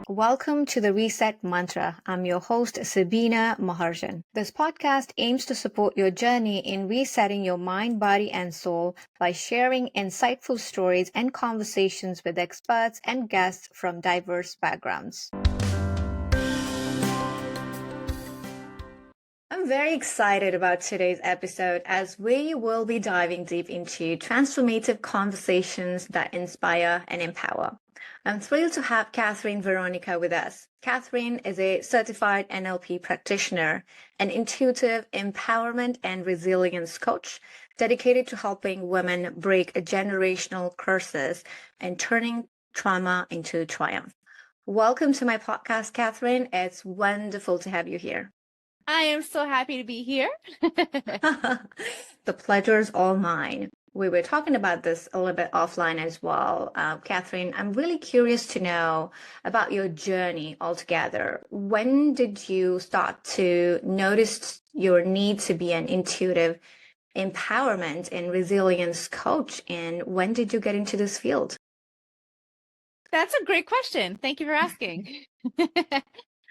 Welcome to the Reset Mantra. I'm your host, Sabina Maharjan. This podcast aims to support your journey in resetting your mind, body, and soul by sharing insightful stories and conversations with experts and guests from diverse backgrounds. I'm very excited about today's episode as we will be diving deep into transformative conversations that inspire and empower. I'm thrilled to have Catherine Veronica with us. Catherine is a certified NLP practitioner, an intuitive empowerment and resilience coach dedicated to helping women break generational curses and turning trauma into triumph. Welcome to my podcast, Catherine. It's wonderful to have you here. I am so happy to be here. The pleasure's all mine. We were talking about this a little bit offline as well. Catherine, I'm really curious to know about your journey altogether. When did you start to notice your need to be an intuitive empowerment and resilience coach? And when did you get into this field? That's a great question. Thank you for asking.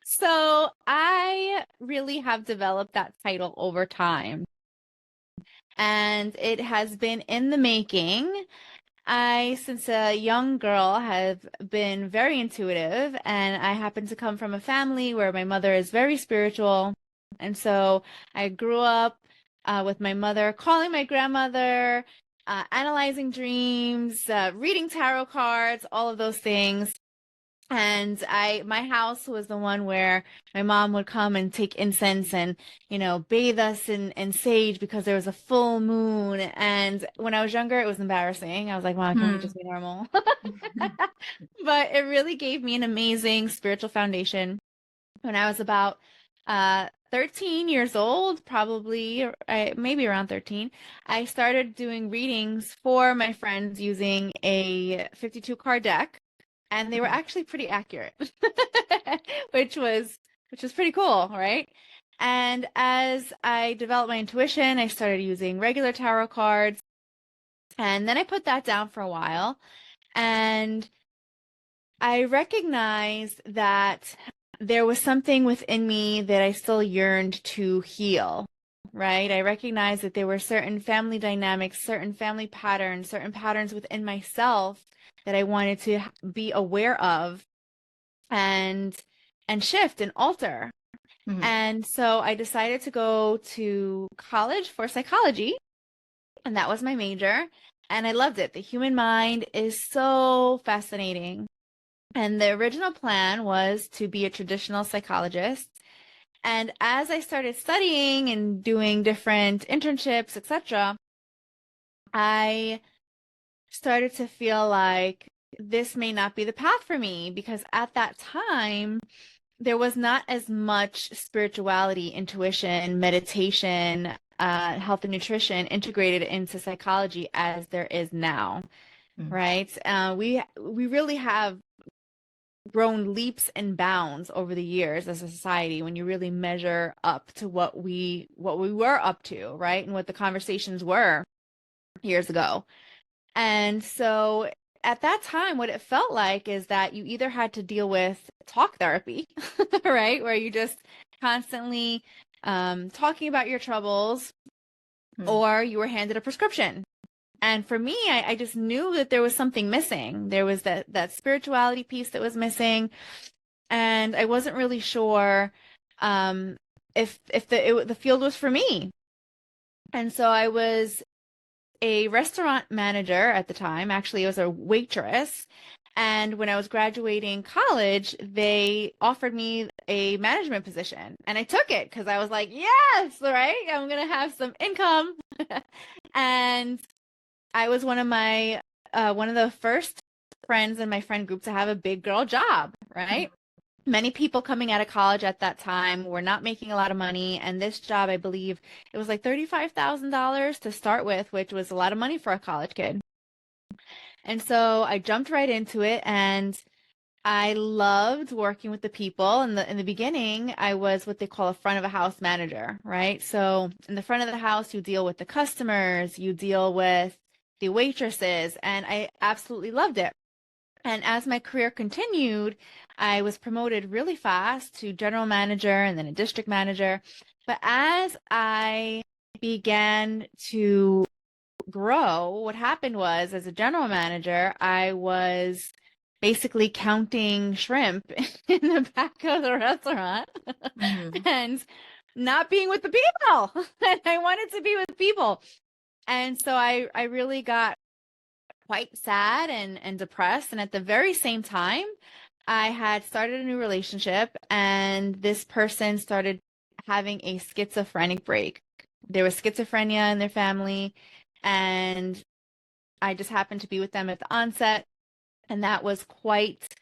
So I really have developed that title over time, and it has been in the making. I, since a young girl, have been very intuitive, and I happen to come from a family where my mother is very spiritual. And so I grew up with my mother calling my grandmother, analyzing dreams, reading tarot cards, all of those things. And my house was the one where my mom would come and take incense and, bathe us in sage because there was a full moon. And when I was younger, it was embarrassing. I was like, Mom, can we just be normal? But it really gave me an amazing spiritual foundation. When I was about 13 years old, probably, maybe around 13, I started doing readings for my friends using a 52 card deck. And they were actually pretty accurate, which was pretty cool, right? And as I developed my intuition, I started using regular tarot cards. And then I put that down for a while. And I recognized that there was something within me that I still yearned to heal, right? I recognized that there were certain family dynamics, certain family patterns, certain patterns within myself that I wanted to be aware of and shift and alter. Mm-hmm. And so I decided to go to college for psychology, and that was my major. And I loved it. The human mind is so fascinating. And the original plan was to be a traditional psychologist. And as I started studying and doing different internships, etc., I started to feel like this may not be the path for me, because at that time, there was not as much spirituality, intuition, meditation, health and nutrition integrated into psychology as there is now, right? We really have grown leaps and bounds over the years as a society when you really measure up to what we were up to, right? And what the conversations were years ago. And so at that time, what it felt like is that you either had to deal with talk therapy, right? Where you just constantly talking about your troubles, or you were handed a prescription. And for me, I just knew that there was something missing. There was that spirituality piece that was missing. And I wasn't really sure if the field was for me. And so I was a restaurant manager at the time. Actually, I was a waitress. And when I was graduating college, they offered me a management position. And I took it because I was like, yes, right? I'm going to have some income. And I was one of the first friends in my friend group to have a big girl job, right? Many people coming out of college at that time were not making a lot of money. And this job, I believe, it was like $35,000 to start with, which was a lot of money for a college kid. And so I jumped right into it, and I loved working with the people. In the beginning, I was what they call a front of a house manager, right? So in the front of the house, you deal with the customers, you deal with the waitresses, and I absolutely loved it. And as my career continued, I was promoted really fast to general manager and then a district manager. But as I began to grow, what happened was, as a general manager, I was basically counting shrimp in the back of the restaurant Mhm. and not being with the people. And I wanted to be with people. And so I really got quite sad and depressed. And at the very same time, I had started a new relationship, and this person started having a schizophrenic break. There was schizophrenia in their family, and I just happened to be with them at the onset, and that was quite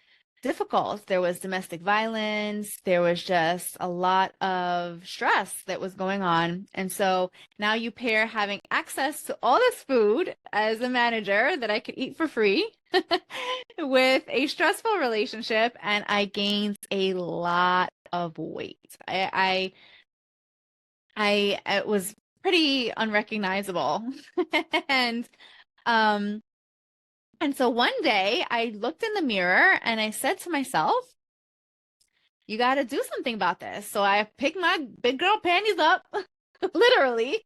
difficult. There was domestic violence, there was just a lot of stress that was going on. And so now you pair having access to all this food as a manager that I could eat for free with a stressful relationship, and I gained a lot of weight. I it was pretty unrecognizable. And um and so one day I looked in the mirror and I said to myself, you got to do something about this. So I picked my big girl panties up, literally,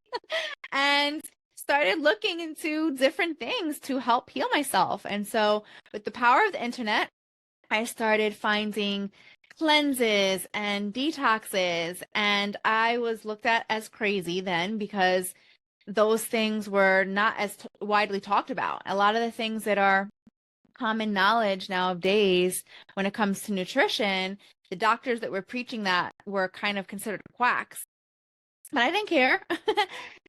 and started looking into different things to help heal myself. And so, with the power of the internet, I started finding cleanses and detoxes. And I was looked at as crazy then because those things were not as widely talked about. A lot of the things that are common knowledge nowadays when it comes to nutrition, the doctors that were preaching that were kind of considered quacks. But I didn't care.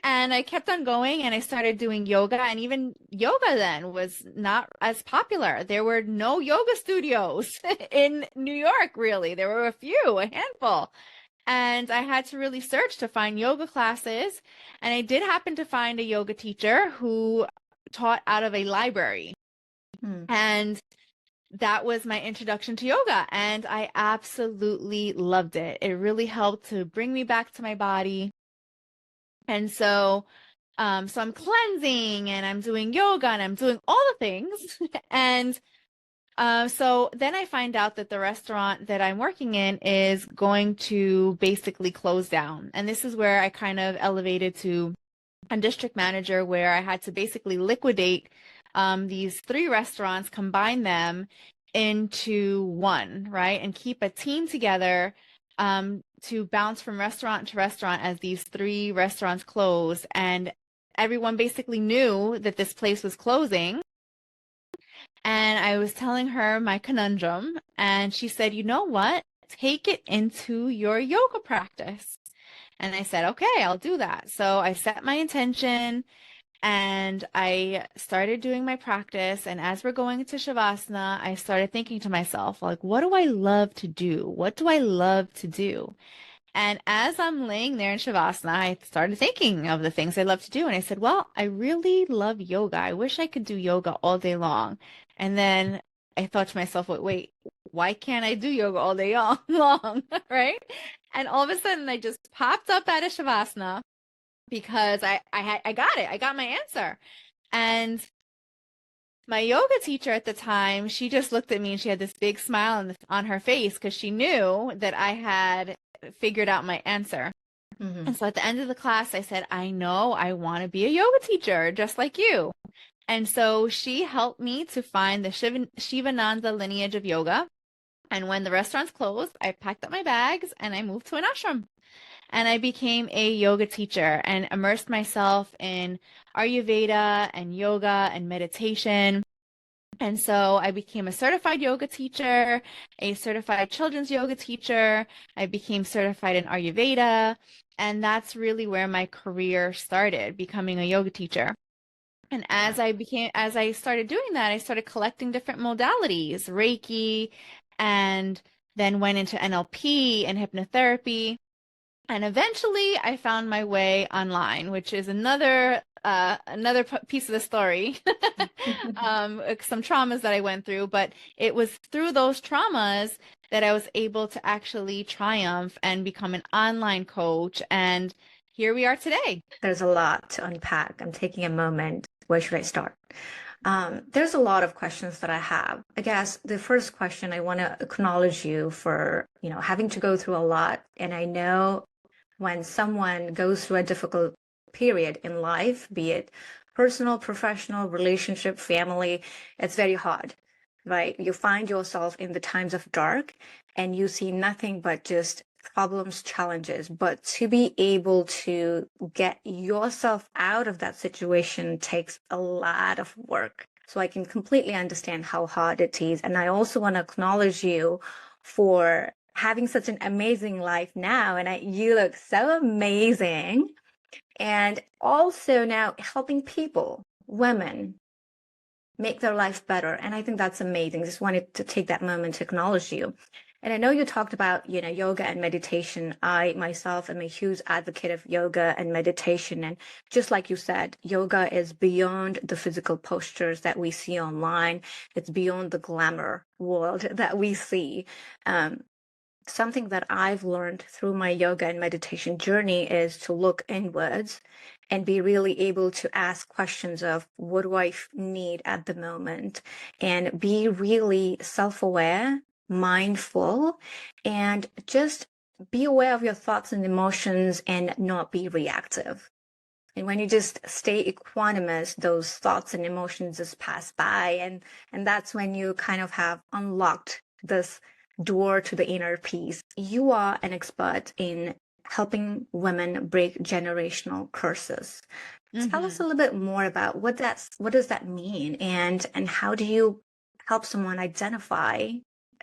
And I kept on going, and I started doing yoga. And even yoga then was not as popular. There were no yoga studios in New York, really. There were a handful. And I had to really search to find yoga classes. And I did happen to find a yoga teacher who taught out of a library. Mm. And that was my introduction to yoga. And I absolutely loved it. It really helped to bring me back to my body. And so, so I'm cleansing and I'm doing yoga and I'm doing all the things. And so then I find out that the restaurant that I'm working in is going to basically close down. And this is where I kind of elevated to a district manager, where I had to basically liquidate these three restaurants, combine them into one, right? And keep a team together to bounce from restaurant to restaurant as these three restaurants closed. And everyone basically knew that this place was closing. And I was telling her my conundrum, and she said, you know what? Take it into your yoga practice. And I said, okay, I'll do that. So I set my intention and I started doing my practice. And as we're going into Shavasana, I started thinking to myself, like, what do I love to do? What do I love to do? And as I'm laying there in Shavasana, I started thinking of the things I love to do. And I said, well, I really love yoga. I wish I could do yoga all day long. And then I thought to myself, wait, why can't I do yoga all day long? Right? And all of a sudden, I just popped up out of Shavasana because I got it. I got my answer. And my yoga teacher at the time, she just looked at me and she had this big smile on her face because she knew that I had figured out my answer. Mhm. And so at the end of the class, I said, I know I want to be a yoga teacher just like you. And so she helped me to find the Shivananda lineage of yoga. And when the restaurants closed, I packed up my bags and I moved to an ashram. And I became a yoga teacher and immersed myself in Ayurveda and yoga and meditation. And so I became a certified yoga teacher, a certified children's yoga teacher. I became certified in Ayurveda. And that's really where my career started, becoming a yoga teacher. And as I started doing that, I started collecting different modalities, Reiki, and then went into NLP and hypnotherapy. And eventually I found my way online, which is another piece of the story. Some traumas that I went through, but it was through those traumas that I was able to actually triumph and become an online coach. And here we are today. There's a lot to unpack. I'm taking a moment. Where should I start? There's a lot of questions that I have. I guess the first question, I want to acknowledge you for, having to go through a lot. And I know when someone goes through a difficult period in life, be it personal, professional, relationship, family, it's very hard, right? You find yourself in the times of dark and you see nothing but just problems, challenges. But to be able to get yourself out of that situation takes a lot of work. So I can completely understand how hard it is. And I also want to acknowledge you for having such an amazing life now. And you look so amazing. And also now helping people, women, make their life better. And I think that's amazing. Just wanted to take that moment to acknowledge you. And I know you talked about, yoga and meditation. I myself am a huge advocate of yoga and meditation. And just like you said, yoga is beyond the physical postures that we see online. It's beyond the glamour world that we see. Something that I've learned through my yoga and meditation journey is to look inwards and be really able to ask questions of what do I need at the moment, and be really self-aware, mindful, and just be aware of your thoughts and emotions and not be reactive. And when you just stay equanimous, those thoughts and emotions just pass by. And that's when you kind of have unlocked this door to the inner peace. You are an expert in helping women break generational curses. Tell us a little bit more about what does that mean, and how do you help someone identify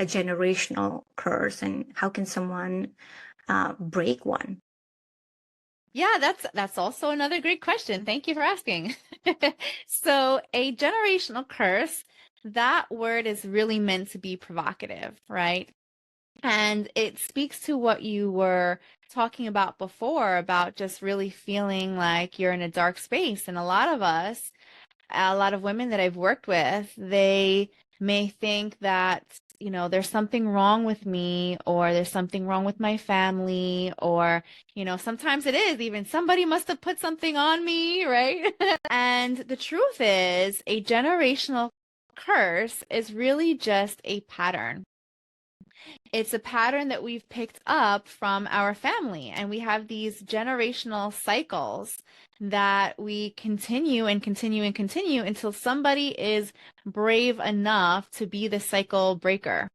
a generational curse, and how can someone break one? Yeah, that's also another great question. Thank you for asking. So, a generational curse, that word is really meant to be provocative, right? And it speaks to what you were talking about before, about just really feeling like you're in a dark space. And a lot of women that I've worked with, they may think that, there's something wrong with me, or there's something wrong with my family, or, sometimes it is even somebody must have put something on me, right? And the truth is, a generational curse is really just a pattern. It's a pattern that we've picked up from our family, and we have these generational cycles that we continue and continue and continue until somebody is brave enough to be the cycle breaker.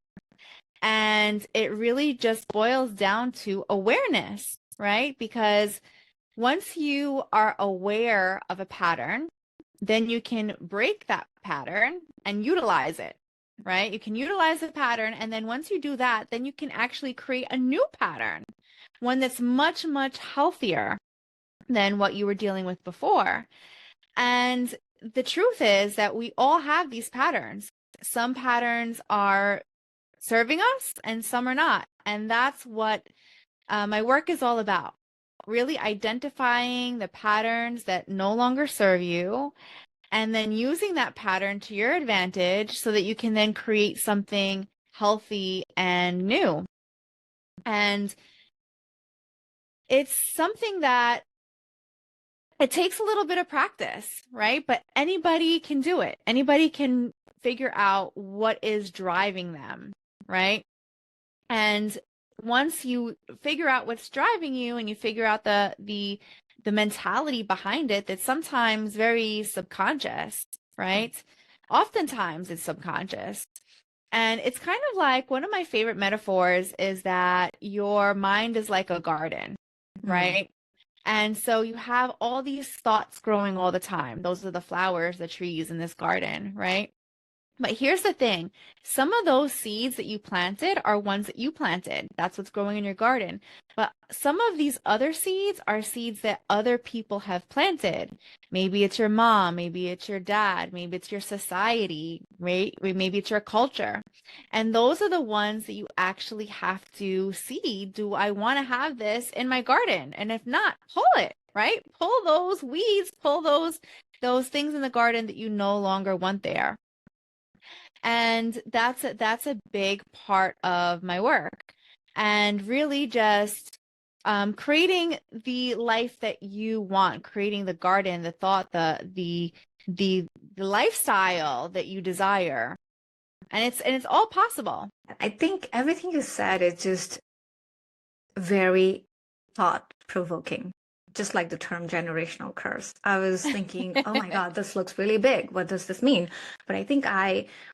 And it really just boils down to awareness, right? Because once you are aware of a pattern, then you can break that pattern and utilize it, right? You can utilize the pattern. And then once you do that, then you can actually create a new pattern, one that's much, much healthier than what you were dealing with before. And the truth is that we all have these patterns. Some patterns are serving us and some are not. And that's what my work is all about. Really identifying the patterns that no longer serve you, and then using that pattern to your advantage so that you can then create something healthy and new. And it's something that it takes a little bit of practice, right? But anybody can do it. Anybody can figure out what is driving them, right? And once you figure out what's driving you and you figure out the mentality behind it, that's sometimes very subconscious, right? Oftentimes it's subconscious. And it's kind of like, one of my favorite metaphors is that your mind is like a garden, right? And so you have all these thoughts growing all the time. Those are the flowers, the trees in this garden, right? But here's the thing. Some of those seeds that you planted are ones that you planted. That's what's growing in your garden. But some of these other seeds are seeds that other people have planted. Maybe it's your mom, maybe it's your dad, maybe it's your society, right? Maybe it's your culture. And those are the ones that you actually have to see. Do I want to have this in my garden? And if not, pull it, right? Pull those weeds, pull those things in the garden that you no longer want there. And that's a big part of my work. And really just creating the life that you want, creating the garden, the thought, the the lifestyle that you desire. And it's all possible. I think everything you said is just very thought-provoking, just like the term generational curse. I was thinking, oh my God, this looks really big. What does this mean? But I think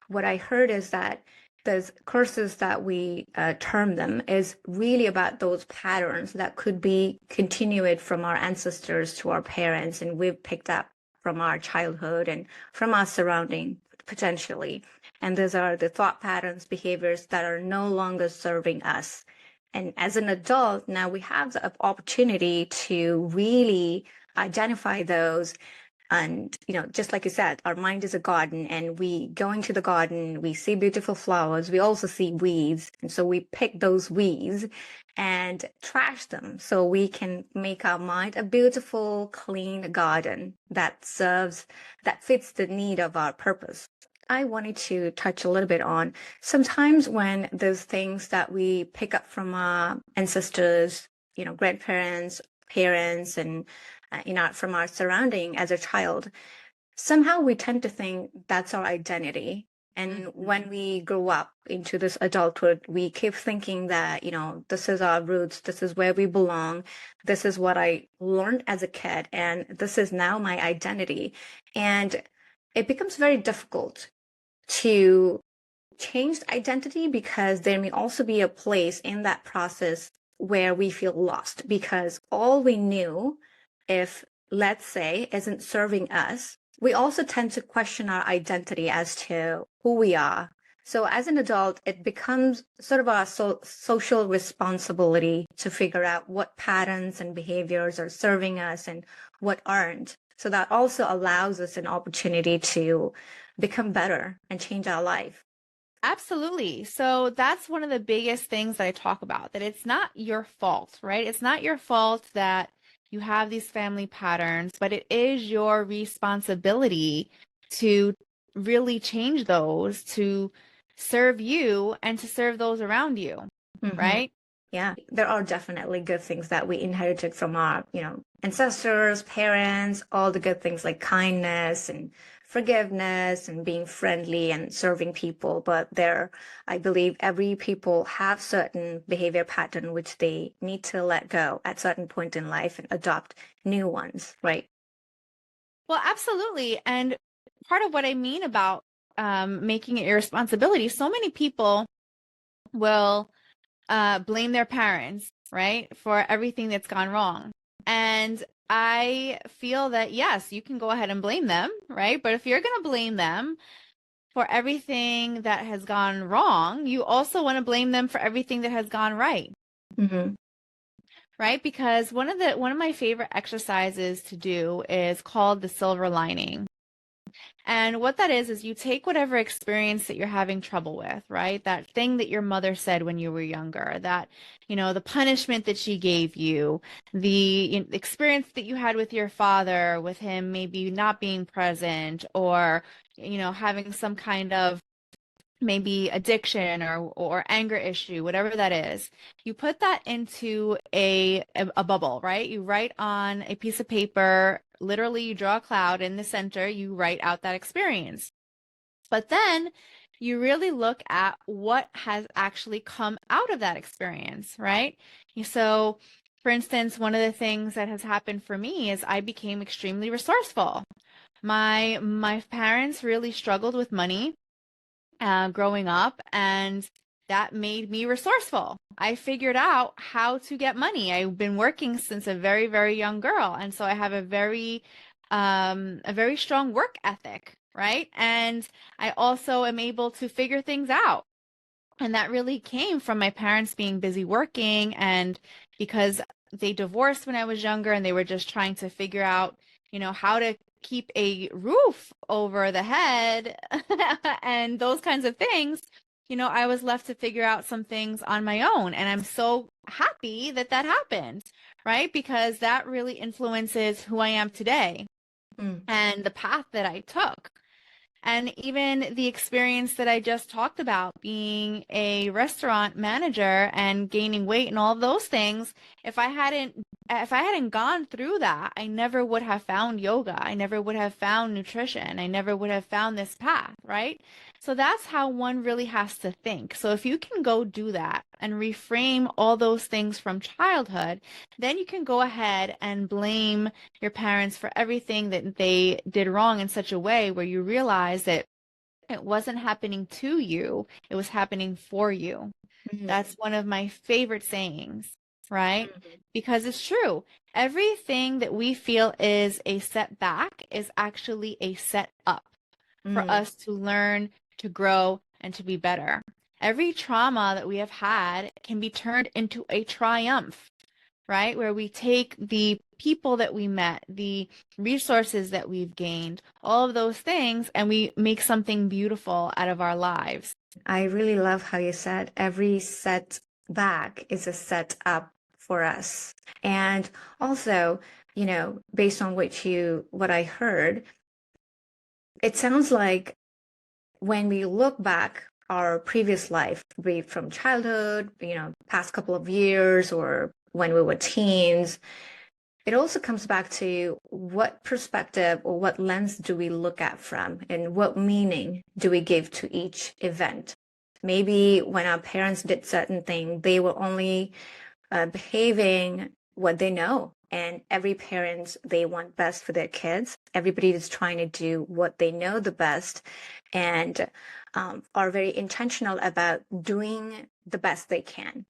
what I heard is that those curses that we term them is really about those patterns that could be continued from our ancestors to our parents, and we've picked up from our childhood and from our surrounding potentially. And those are the thought patterns, behaviors that are no longer serving us. And as an adult, now we have the opportunity to really identify those. And, just like you said, our mind is a garden, and we go into the garden, we see beautiful flowers, we also see weeds. And so we pick those weeds and trash them so we can make our mind a beautiful, clean garden that fits the need of our purpose. I wanted to touch a little bit on sometimes when those things that we pick up from our ancestors, grandparents, parents, and from our surrounding as a child, somehow we tend to think that's our identity. And when we grow up into this adulthood, we keep thinking that, this is our roots, this is where we belong, this is what I learned as a kid, and this is now my identity. And it becomes very difficult to change the identity, because there may also be a place in that process where we feel lost, because all we knew, if let's say, isn't serving us, we also tend to question our identity as to who we are. So as an adult, it becomes sort of our social responsibility to figure out what patterns and behaviors are serving us and what aren't. So that also allows us an opportunity to become better and change our life. Absolutely. So that's one of the biggest things that I talk about, that it's not your fault, right? It's not your fault that you have these family patterns, but it is your responsibility to really change those to serve you and to serve those around you, right? Yeah, there are definitely good things that we inherited from our, ancestors, parents, all the good things like kindness and forgiveness and being friendly and serving people. But I believe every people have certain behavior pattern which they need to let go at certain point in life and adopt new ones, right? Well, absolutely. And part of what I mean about making it your responsibility, so many people will blame their parents, right, for everything that's gone wrong. And I feel that, yes, you can go ahead and blame them, right? But if you're going to blame them for everything that has gone wrong, you also want to blame them for everything that has gone right. Right? Because one of my favorite exercises to do is called the silver lining. And what that is you take whatever experience that you're having trouble with, right? That thing that your mother said when you were younger, that, the punishment that she gave you, the experience that you had with your father, with him maybe not being present, or, having some kind of maybe addiction or anger issue, whatever that is. You put that into a bubble, right? You write on a piece of paper, literally you draw a cloud in the center, you write out that experience. But then you really look at what has actually come out of that experience, right? So for instance, one of the things that has happened for me is I became extremely resourceful. My parents really struggled with money growing up, and that made me resourceful. I figured out how to get money. I've been working since a very, very young girl, and so I have a very strong work ethic, right? And I also am able to figure things out. And that really came from my parents being busy working, and because they divorced when I was younger and they were just trying to figure out, how to keep a roof over the head and those kinds of things, I was left to figure out some things on my own. And I'm so happy that that happened, right? Because that really influences who I am today and the path that I took. And even the experience that I just talked about, being a restaurant manager and gaining weight and all of those things, if I hadn't if I hadn't gone through that, I never would have found yoga. I never would have found nutrition. I never would have found this path, right? So that's how one really has to think. So if you can go do that and reframe all those things from childhood, then you can go ahead and blame your parents for everything that they did wrong in such a way where you realize that it wasn't happening to you, it was happening for you. That's one of my favorite sayings, right? Because it's true. Everything that we feel is a setback is actually a set up for us to learn, to grow, and to be better. Every trauma that we have had can be turned into a triumph, right? Where we take the people that we met, the resources that we've gained, all of those things, and we make something beautiful out of our lives. I really love how you said every setback is a setup for us. And also, based on what I heard, it sounds like when we look back our previous life, be it from childhood, past couple of years, or when we were teens, it also comes back to what perspective or what lens do we look at from, and what meaning do we give to each event. Maybe when our parents did certain things, they were only behaving what they know. And every parent, they want best for their kids. Everybody is trying to do what they know the best, and are very intentional about doing the best they can.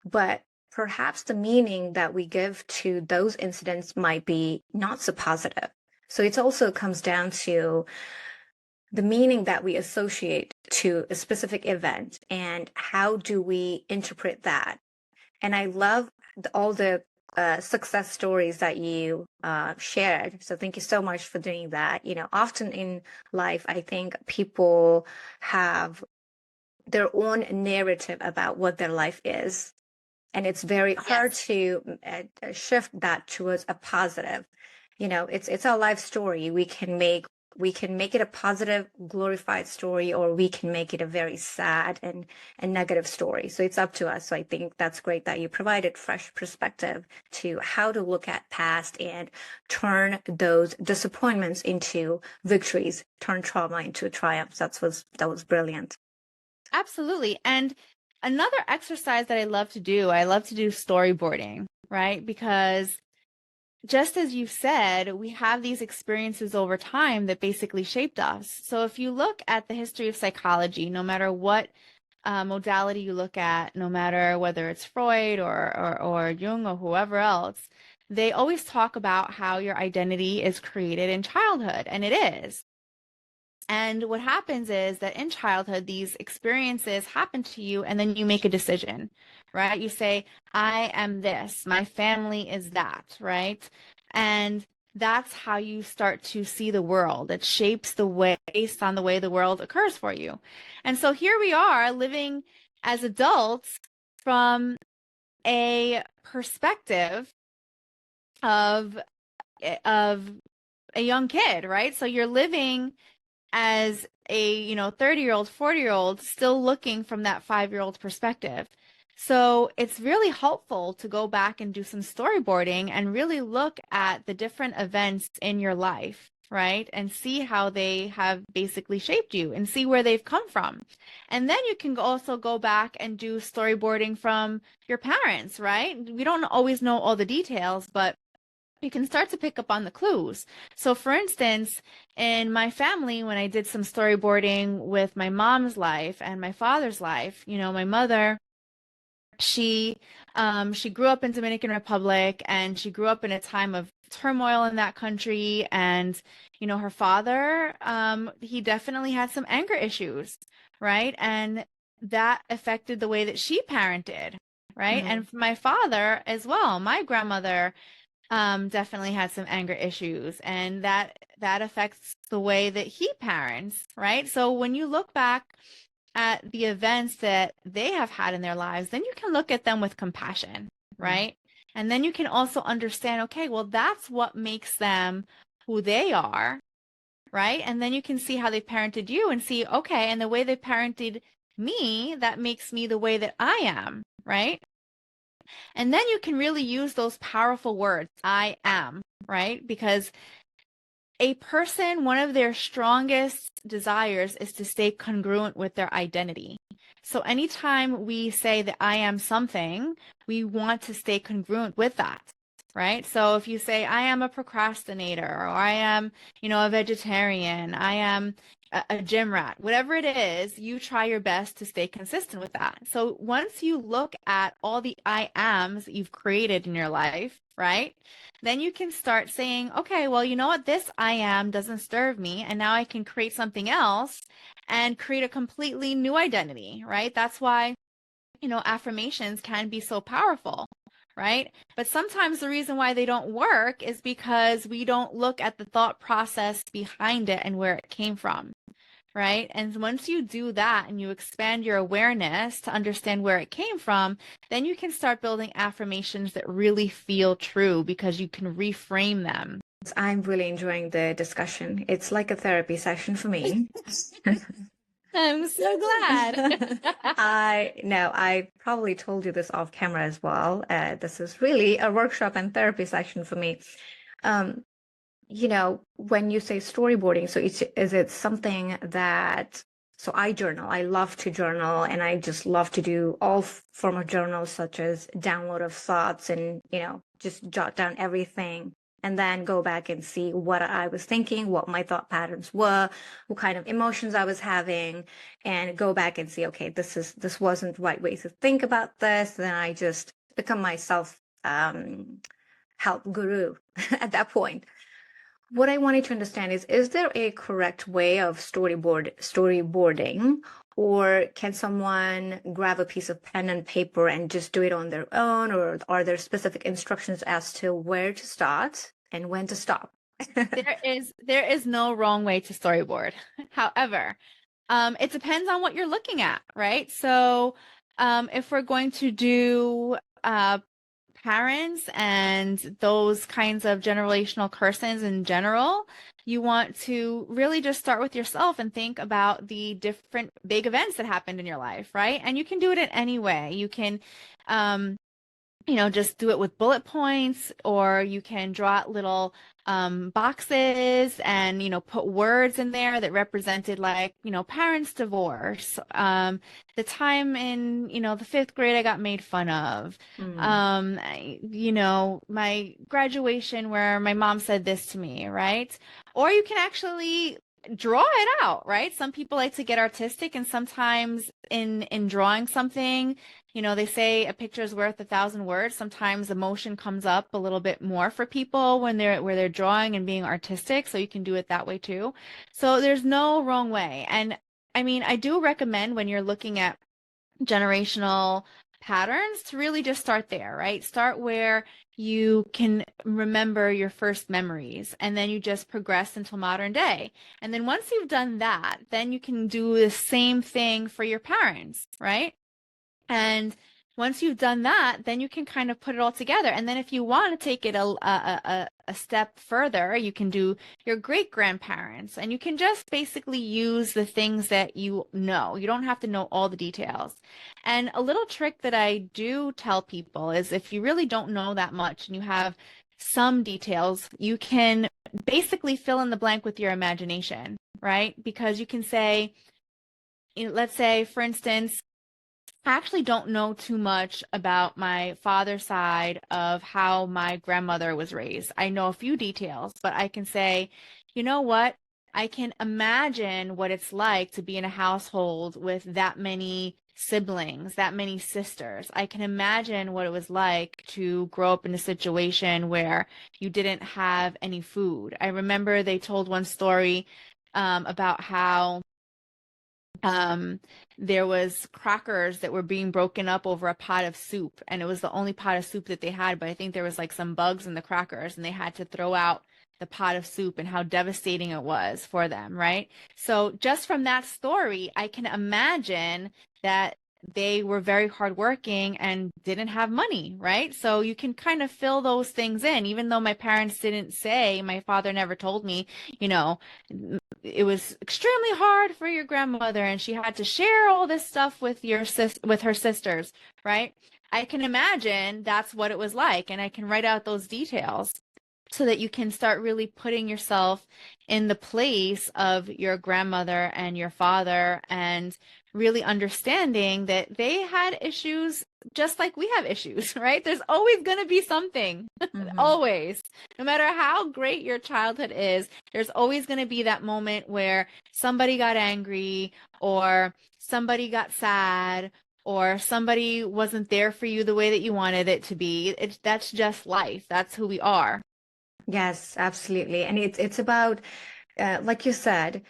But perhaps the meaning that we give to those incidents might be not so positive. So it also comes down to the meaning that we associate to a specific event and how do we interpret that. And I love all the success stories that you shared. So thank you so much for doing that. Often in life, I think people have their own narrative about what their life is. And it's very hard to shift that towards a positive. It's our life story. We can make it a positive, glorified story, or we can make it a very sad and negative story. So it's up to us. So I think that's great that you provided fresh perspective to how to look at past and turn those disappointments into victories, turn trauma into triumphs. That was brilliant. Absolutely. And another exercise that I love to do storyboarding, right? Because just as you said, we have these experiences over time that basically shaped us. So if you look at the history of psychology, no matter what modality you look at, no matter whether it's Freud or Jung or whoever else, they always talk about how your identity is created in childhood, and it is. And what happens is that in childhood, these experiences happen to you, and then you make a decision, right? You say, I am this, my family is that, right? And that's how you start to see the world. It shapes the way based on the way the world occurs for you. And so here we are living as adults from a perspective of a young kid, right? So you're living as a 30-year-old, 40-year-old, still looking from that 5-year-old perspective. So it's really helpful to go back and do some storyboarding and really look at the different events in your life, right? And see how they have basically shaped you and see where they've come from. And then you can also go back and do storyboarding from your parents, right? We don't always know all the details, but you can start to pick up on the clues. So for instance, in my family, when I did some storyboarding with my mom's life and my father's life, my mother, she grew up in Dominican Republic, and she grew up in a time of turmoil in that country. And, her father, he definitely had some anger issues, right? And that affected the way that she parented, right? Mm-hmm. And for my father as well, my grandmother definitely had some anger issues, and that affects the way that he parents, right? So when you look back at the events that they have had in their lives, then you can look at them with compassion, right? And then you can also understand, okay, well, that's what makes them who they are, right? And then you can see how they parented you and see, okay, and the way they parented me, that makes me the way that I am, right? And then you can really use those powerful words, I am, right? Because a person, one of their strongest desires is to stay congruent with their identity. So anytime we say that I am something, we want to stay congruent with that, right? So if you say I am a procrastinator, or I am, a vegetarian, I am a gym rat, whatever it is, you try your best to stay consistent with that. So once you look at all the I ams that you've created in your life, right? Then you can start saying, okay, well, you know what? This I am doesn't serve me. And now I can create something else and create a completely new identity, right? That's why, affirmations can be so powerful, right? But sometimes the reason why they don't work is because we don't look at the thought process behind it and where it came from, right? And once you do that and you expand your awareness to understand where it came from, then you can start building affirmations that really feel true because you can reframe them. I'm really enjoying the discussion. It's like a therapy session for me. I'm so glad. I probably told you this off camera as well. This is really a workshop and therapy session for me. When you say storyboarding, so is it something that, so I journal, I love to journal, and I just love to do all form of journals, such as download of thoughts and, just jot down everything and then go back and see what I was thinking, what my thought patterns were, what kind of emotions I was having, and go back and see, okay, this wasn't the right way to think about this. Then I just become myself help guru at that point. What I wanted to understand is there a correct way of storyboarding, or can someone grab a piece of pen and paper and just do it on their own, or are there specific instructions as to where to start and when to stop? There is no wrong way to storyboard. However, it depends on what you're looking at, right? So, if we're going to do parents and those kinds of generational curses in general, you want to really just start with yourself and think about the different big events that happened in your life, right? And you can do it in any way. You can, just do it with bullet points, or you can draw out little boxes and, put words in there that represented, like, parents' divorce, the time in, the fifth grade I got made fun of, my graduation where my mom said this to me, right? Or you can actually draw it out, right? Some people like to get artistic, and sometimes in drawing something, they say a picture is worth 1,000 words. Sometimes emotion comes up a little bit more for people when they're drawing and being artistic. So you can do it that way too. So there's no wrong way. And I mean, I do recommend when you're looking at generational patterns to really just start there, right? Start where you can remember your first memories, and then you just progress until modern day. And then once you've done that, then you can do the same thing for your parents, right? And once you've done that, then you can kind of put it all together. And then if you want to take it a step further, you can do your great grandparents, and you can just basically use the things that you know. You don't have to know all the details. And a little trick that I do tell people is, if you really don't know that much and you have some details, you can basically fill in the blank with your imagination, right? Because you can say, let's say, for instance, I actually don't know too much about my father's side of how my grandmother was raised. I know a few details, but I can say, you know what? I can imagine what it's like to be in a household with that many siblings, that many sisters. I can imagine what it was like to grow up in a situation where you didn't have any food. I remember they told one story about how there was crackers that were being broken up over a pot of soup, and it was the only pot of soup that they had, but I think there was like some bugs in the crackers, and they had to throw out the pot of soup, and how devastating it was for them, right? So just from that story, I can imagine that they were very hardworking and didn't have money, right? So you can kind of fill those things in. Even though my parents didn't say, my father never told me, it was extremely hard for your grandmother and she had to share all this stuff with with her sisters, right? I can imagine that's what it was like, and I can write out those details so that you can start really putting yourself in the place of your grandmother and your father and really understanding that they had issues just like we have issues, right? There's always going to be something, always. No matter how great your childhood is, there's always going to be that moment where somebody got angry or somebody got sad or somebody wasn't there for you the way that you wanted it to be. That's just life. That's who we are. Yes, absolutely. And it's about like you said,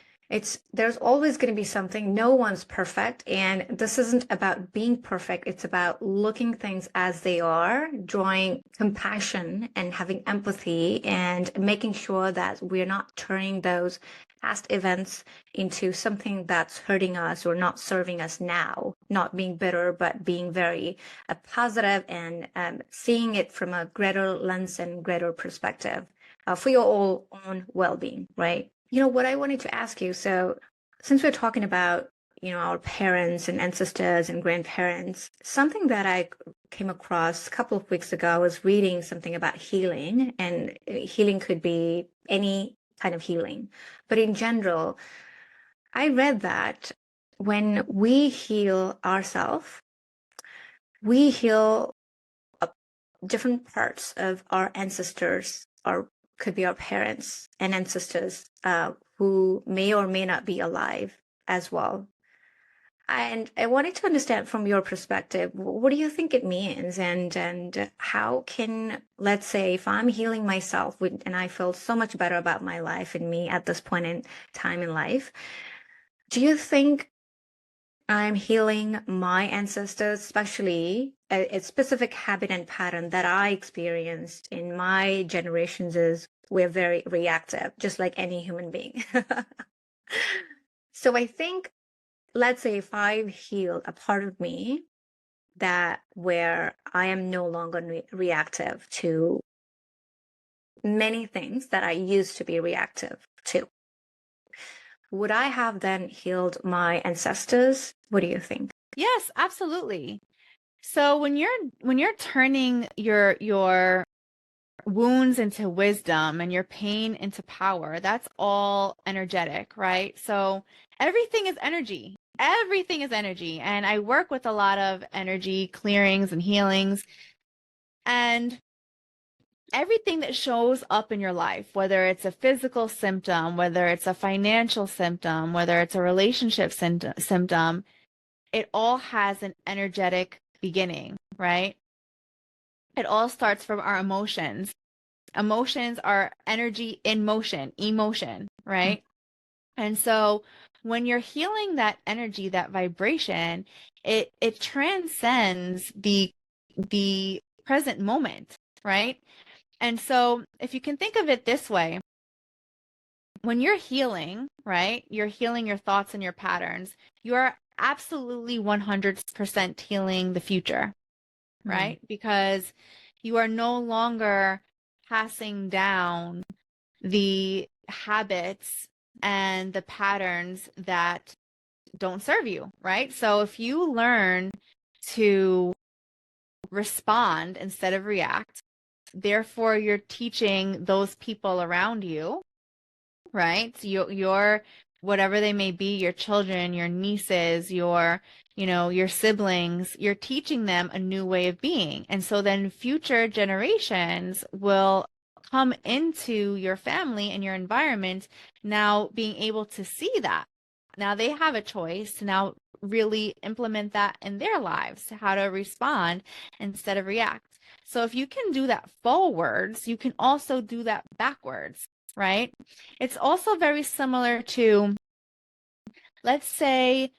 there's always going to be something. No one's perfect, and this isn't about being perfect. It's about looking things as they are, drawing compassion and having empathy, and making sure that we're not turning those past events into something that's hurting us or not serving us now. Not being bitter, but being very positive and seeing it from a greater lens and greater perspective for your all own well-being, right? What I wanted to ask you, so since we're talking about, our parents and ancestors and grandparents, something that I came across a couple of weeks ago, I was reading something about healing, and healing could be any kind of healing. But in general, I read that when we heal ourselves, we heal different parts of our ancestors, or could be our parents and ancestors who may or may not be alive as well. And I wanted to understand from your perspective, what do you think it means? And how can, let's say, if I'm healing myself and I feel so much better about my life and me at this point in time in life, do you think I'm healing my ancestors, especially a specific habit and pattern that I experienced in my generations is we're very reactive, just like any human being. So I think, let's say if I've healed a part of me that where I am no longer reactive to many things that I used to be reactive to, would I have then healed my ancestors? What do you think? Yes, absolutely. So when you're turning your wounds into wisdom and your pain into power, that's all energetic, right? So everything is energy. Everything is energy. And I work with a lot of energy clearings and healings. And everything that shows up in your life, whether it's a physical symptom, whether it's a financial symptom, whether it's a relationship symptom, it all has an energetic beginning, right? It all starts from our emotions. Emotions are energy in motion, emotion, right? And so when you're healing that energy, that vibration, it transcends the present moment, right? And so if you can think of it this way, when you're healing, right? You're healing your thoughts and your patterns. You are absolutely 100% healing the future, right? Because you are no longer passing down the habits and the patterns that don't serve you, right? So if you learn to respond instead of react, therefore you're teaching those people around you, right? Your whatever they may be, your children, your nieces, your siblings, you're teaching them a new way of being. And so then future generations will come into your family and your environment now being able to see that. Now they have a choice to now really implement that in their lives, how to respond instead of react. So if you can do that forwards, you can also do that backwards, right? It's also very similar to, let's say,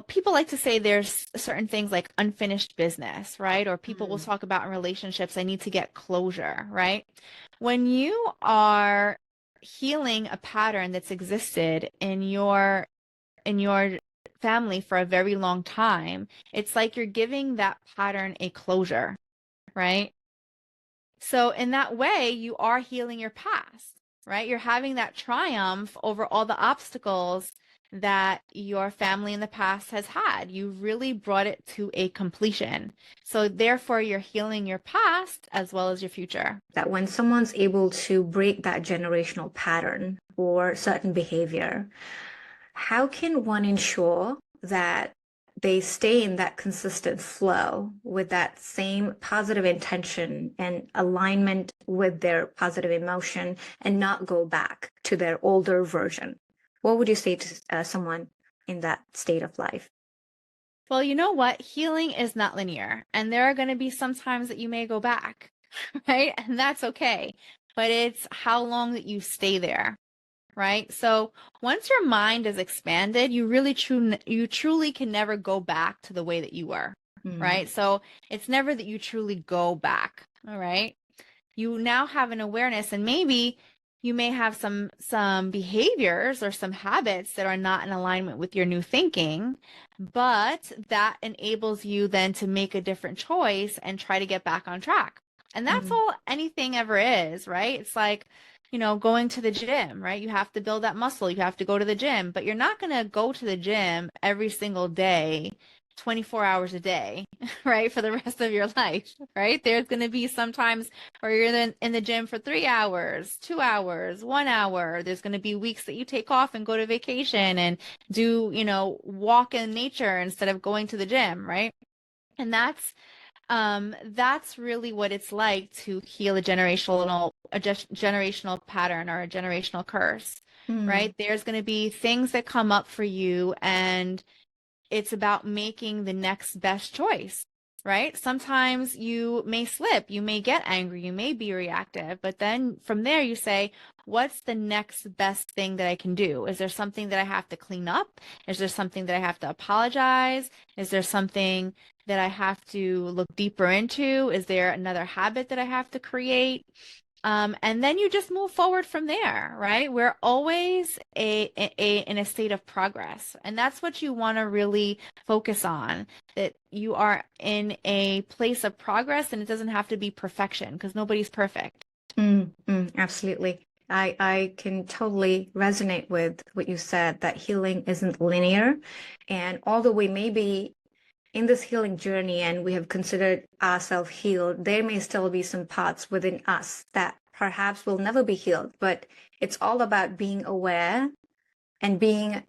people like to say there's certain things like unfinished business, right? Or people will talk about in relationships, I need to get closure, right? When you are healing a pattern that's existed in your family for a very long time, it's like you're giving that pattern a closure, right? So in that way, you are healing your past, right? You're having that triumph over all the obstacles that your family in the past has had. You really brought it to a completion. So therefore, you're healing your past as well as your future. That when someone's able to break that generational pattern or certain behavior, how can one ensure that they stay in that consistent flow with that same positive intention and alignment with their positive emotion and not go back to their older version? What would you say to someone in that state of life? Well, you know what? Healing is not linear, and there are going to be some times that you may go back, right? And that's okay. But it's how long that you stay there, right? So once your mind is expanded, you truly can never go back to the way that you were, Mm. right? So it's never that you truly go back, all right? You now have an awareness, and maybe you may have some behaviors or some habits that are not in alignment with your new thinking, but that enables you then to make a different choice and try to get back on track. And that's Mm. all anything ever is, right? It's like, going to the gym, right? You have to build that muscle. You have to go to the gym, but you're not going to go to the gym every single day, 24 hours a day, right? For the rest of your life, right? There's going to be sometimes where you're in the gym for 3 hours, 2 hours, 1 hour. There's going to be weeks that you take off and go to vacation and do, walk in nature instead of going to the gym, right? And that's really what it's like to heal a generational pattern or a generational curse, Mm. right? There's going to be things that come up for you, and it's about making the next best choice, right? Sometimes you may slip, you may get angry, you may be reactive, but then from there you say, what's the next best thing that I can do? Is there something that I have to clean up? Is there something that I have to apologize? Is there something that I have to look deeper into? Is there another habit that I have to create? And then you just move forward from there, right? We're always in a state of progress. And that's what you want to really focus on, that you are in a place of progress, and it doesn't have to be perfection because nobody's perfect. Absolutely. I can totally resonate with what you said, that healing isn't linear. And although we may be in this healing journey and we have considered ourselves healed, there may still be some parts within us that perhaps will never be healed. But it's all about being aware and being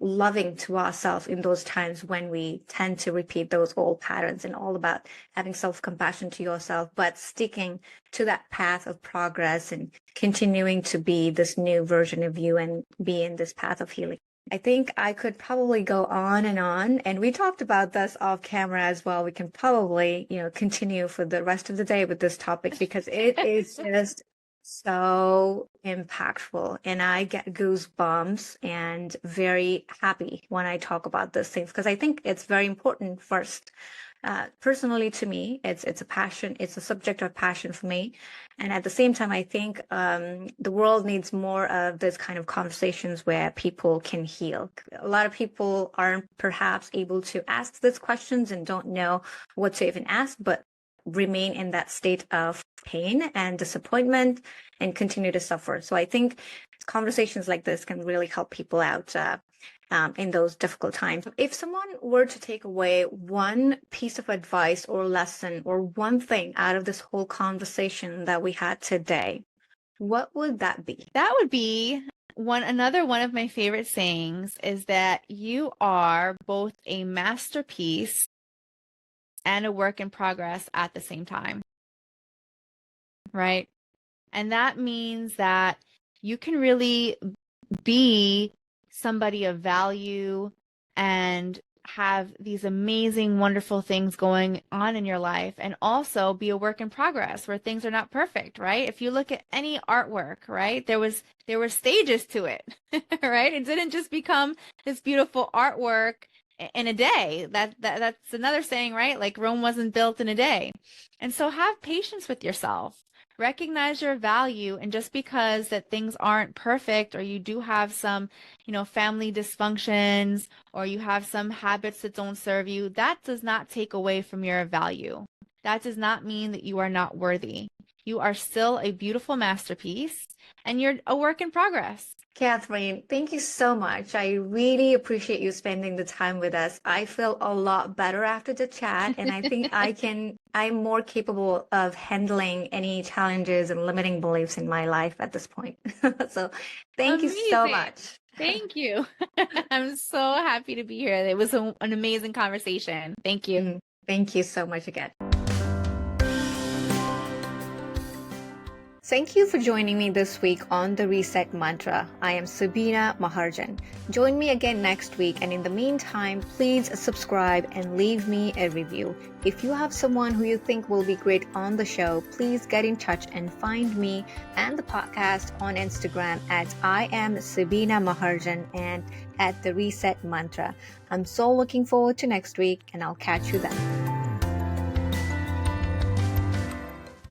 loving to ourselves in those times when we tend to repeat those old patterns, and all about having self-compassion to yourself, but sticking to that path of progress and continuing to be this new version of you and be in this path of healing. I think I could probably go on, and we talked about this off camera as well. We can probably, continue for the rest of the day with this topic because it is just so impactful, and I get goosebumps and very happy when I talk about these things because I think it's very important. First, personally, to me, it's a passion. It's a subject of passion for me, and at the same time, I think the world needs more of this kind of conversations where people can heal. A lot of people aren't perhaps able to ask these questions and don't know what to even ask, but remain in that state of pain and disappointment and continue to suffer. So I think conversations like this can really help people out in those difficult times. If someone were to take away one piece of advice or lesson or one thing out of this whole conversation that we had today, what would that be? That would be another one of my favorite sayings is that you are both a masterpiece and a work in progress at the same time, right? And that means that you can really be somebody of value and have these amazing, wonderful things going on in your life, and also be a work in progress where things are not perfect, right? If you look at any artwork, right, there were stages to it, right? It didn't just become this beautiful artwork in a day. That's another saying, right? Like Rome wasn't built in a day. And so have patience with yourself. Recognize your value, and just because that things aren't perfect, or you do have some, family dysfunctions, or you have some habits that don't serve you, that does not take away from your value. That does not mean that you are not worthy. You are still a beautiful masterpiece, and you're a work in progress. Catherine, thank you so much. I really appreciate you spending the time with us. I feel a lot better after the chat, and I think I'm more capable of handling any challenges and limiting beliefs in my life at this point. So thank you so Amazing. much. Thank you. I'm so happy to be here. It was an amazing conversation. Thank you. Thank you so much again. Thank you for joining me this week on the Reset Mantra. I am Sabina Maharjan. Join me again next week, and in the meantime, please subscribe and leave me a review. If you have someone who you think will be great on the show, please get in touch and find me and the podcast on Instagram at I am Sabina Maharjan and at the Reset Mantra. I'm so looking forward to next week, and I'll catch you then.